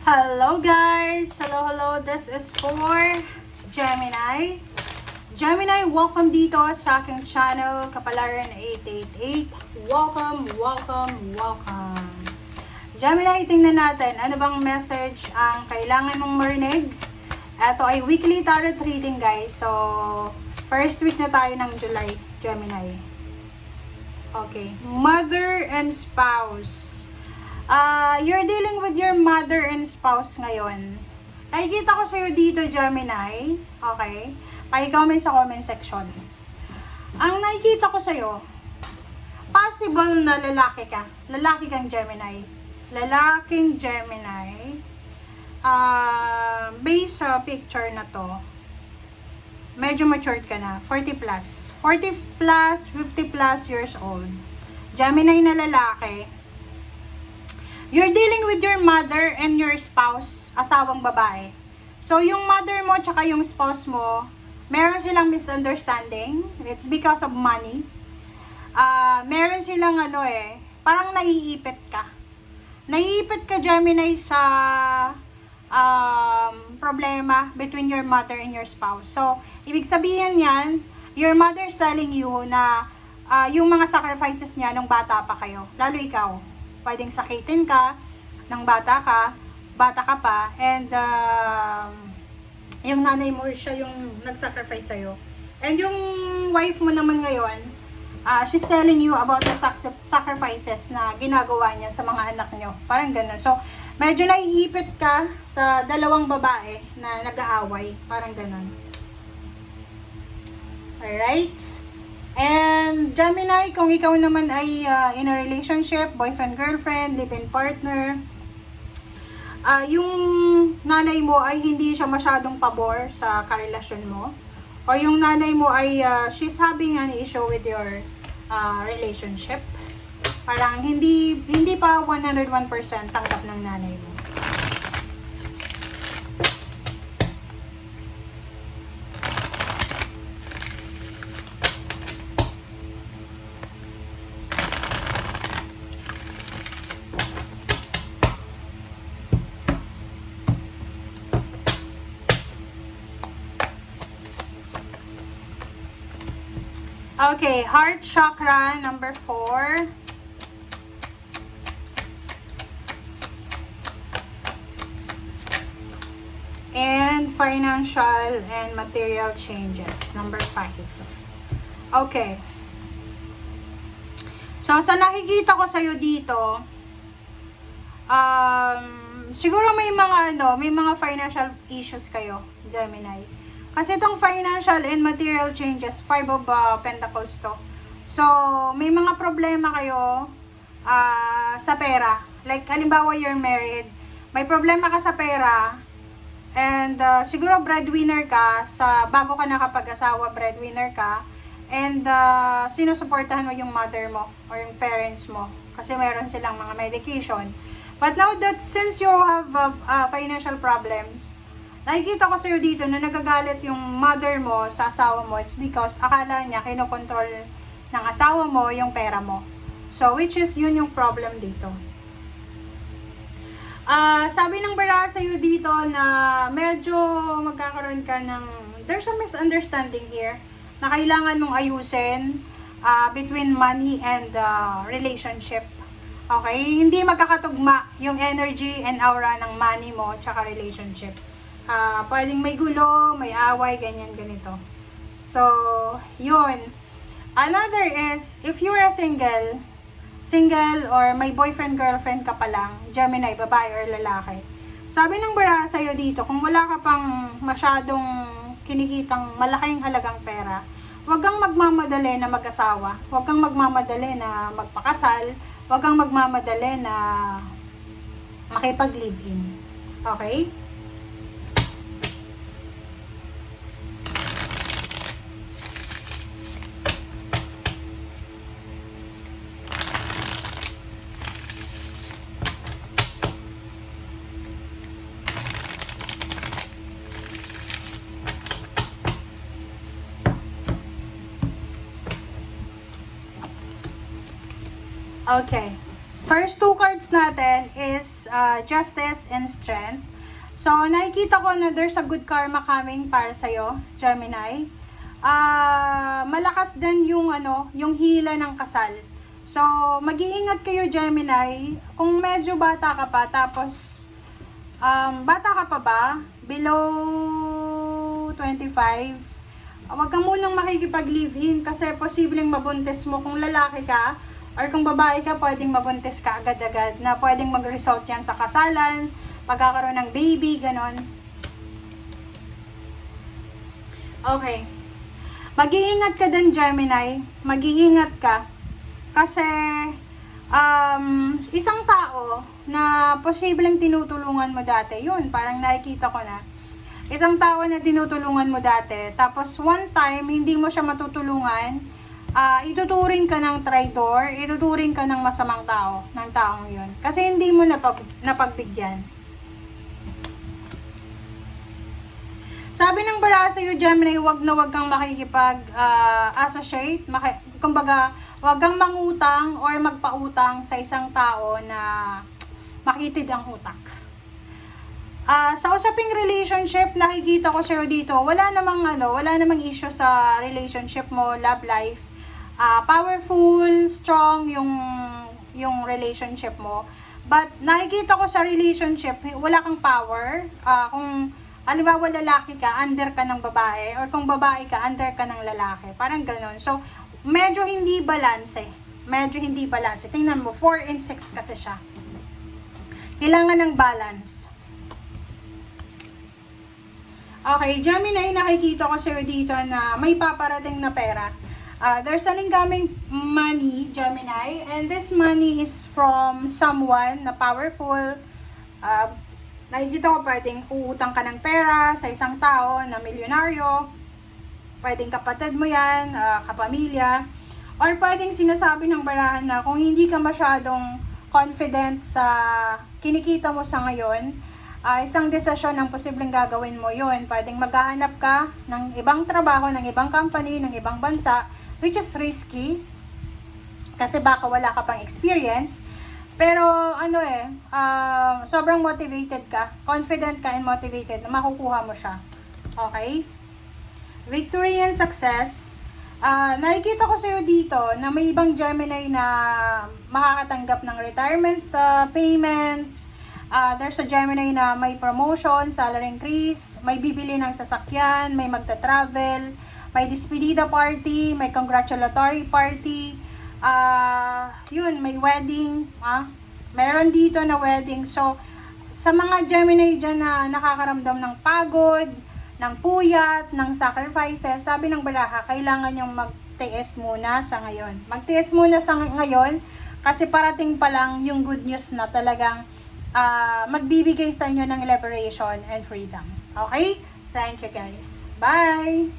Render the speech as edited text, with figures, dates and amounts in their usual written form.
Hello guys! Hello! This is for Gemini. Gemini, welcome dito sa aking channel, Kapalaran 888. Welcome! Gemini, tingnan natin ano bang message ang kailangan mong marinig. Ito ay weekly tarot reading guys. So, first week na tayo ng July, Gemini. Okay. Mother and spouse. You're dealing with your mother and spouse ngayon. Nakikita ko sa'yo dito, Gemini. Okay? Paki-comment sa comment section. Ang nakikita ko sa'yo, possible na lalaki ka. Lalaki kang Gemini. Lalaking Gemini. Based sa picture na to, medyo matured ka na. 40 plus. 40 plus, 50 plus years old. Gemini na lalaki. You're dealing with your mother and your spouse, asawang babae. So, yung mother mo tsaka yung spouse mo, meron silang misunderstanding. It's because of money. Meron silang parang naiipit ka. Naiipit ka, Gemini, sa problema between your mother and your spouse. So, ibig sabihin yan, your mother is telling you na yung mga sacrifices niya nung bata pa kayo, lalo ikaw, pwedeng sakitin ka ng bata ka pa, and yung nanay mo, siya yung nag-sacrifice sa'yo. And yung wife mo naman ngayon, she's telling you about the sacrifices na ginagawa niya sa mga anak niyo. Parang ganun. So, medyo naiipit ka sa dalawang babae na nag-aaway. Parang ganun. Alright? And Gemini, kung ikaw naman ay in a relationship, boyfriend, girlfriend, live-in partner, yung nanay mo ay hindi siya masyadong pabor sa karelasyon mo, o yung nanay mo ay she's having an issue with your relationship, parang hindi pa 101% tanggap ng nanay mo. Okay, heart chakra number 4. And financial and material changes number 5. Okay. So, sa nakikita ko sa'yo dito, siguro may mga financial issues kayo, Gemini. Kasi itong financial and material changes, 5 of Pentacles to. So, may mga problema kayo sa pera. Like, halimbawa, you're married. May problema ka sa pera. And, siguro breadwinner ka. Bago ka nakapag-asawa, breadwinner ka. And, sinusuportahan mo yung mother mo or yung parents mo. Kasi meron silang mga medication. But now that since you have financial problems, nakikita ko sa'yo dito na nagagalit yung mother mo sa asawa mo. It's because akala niya kinokontrol ng asawa mo yung pera mo. So, which is yun yung problem dito. Sabi ng bara sa'yo dito na medyo magkakaroon ka ng, there's a misunderstanding here na kailangan mong ayusin between money and relationship. Okay? Hindi magkakatugma yung energy and aura ng money mo tsaka relationship. Pwedeng may gulo, may away, ganyan, ganito. So, yun. Another is, if you're a single or may boyfriend, girlfriend ka pa lang, Gemini, babae or lalaki, sabi ng bara sa'yo dito, kung wala ka pang masyadong kinikitang malaking halagang pera, huwag kang magmamadali na mag-asawa, huwag kang magmamadali na magpakasal, huwag kang magmamadali na makipag-live-in. Okay? Okay. First two cards natin is Justice and Strength. So, nakikita ko na there's a good karma coming para sa'yo, Gemini. Malakas din yung, yung hila ng kasal. So, mag-iingat kayo, Gemini. Kung medyo bata ka pa, tapos, bata ka pa ba? Below 25, huwag kang munang makikipag-live-in kasi posibleng mabuntis mo kung lalaki ka. Or kung babae ka, pwedeng mabuntis ka agad-agad na pwedeng mag-result yan sa kasalan, pagkakaroon ng baby, ganon. Okay. Mag-iingat ka din, Gemini. Mag-iingat ka. Kasi, isang tao na posibleng tinutulungan mo dati, yun, parang nakikita ko na. Isang tao na tinutulungan mo dati, tapos one time, hindi mo siya matutulungan, ituturing ka ng traitor, ituturing ka ng masamang tao, ng taong yun. Kasi hindi mo napagbigyan. Sabi ng baraha sa'yo, Gemini, wag na wag kang makikipag-associate, kumbaga, wag kang mangutang or magpautang sa isang tao na makitid ang utak. Sa usaping relationship, nakikita ko sa'yo dito, wala namang issue sa relationship mo, love life. Powerful, strong yung relationship mo. But nakikita ko sa relationship, wala kang power. Kung halimbawa lalaki ka, under ka ng babae, or kung babae ka, under ka ng lalaki. Parang ganon. So, medyo hindi balance. Tingnan mo, 4 and 6 kasi siya. Kailangan ng balance. Okay, Gemini, nakikita ko sa'yo dito na may paparating na pera. There's an incoming money, Gemini, and this money is from someone na powerful. Nakikita ko pwedeng uutang ka ng pera sa isang tao na milyonaryo. Pwedeng kapatid mo yan, kapamilya. Or pwedeng sinasabi ng barahan na kung hindi ka masyadong confident sa kinikita mo sa ngayon, isang desisyon ang posibleng gagawin mo yun. Pwedeng maghahanap ka ng ibang trabaho, ng ibang company, ng ibang bansa, which is risky kasi baka wala ka pang experience, pero sobrang motivated ka, confident ka and motivated na makukuha mo siya. Okay? Victory and success. Nakikita ko sa'yo dito na may ibang Gemini na makakatanggap ng retirement payments. There's a Gemini na may promotion, salary increase, may bibili ng sasakyan, may magta-travel, may despedida party, may congratulatory party, may wedding, meron dito na wedding. So, sa mga Gemini dyan na nakakaramdam ng pagod, ng puyat, ng sacrifices, sabi ng baraha, kailangan yung magtiis muna sa ngayon. Magtiis muna sa ngayon, kasi parating pa lang yung good news na talagang magbibigay sa inyo ng liberation and freedom. Okay? Thank you guys. Bye!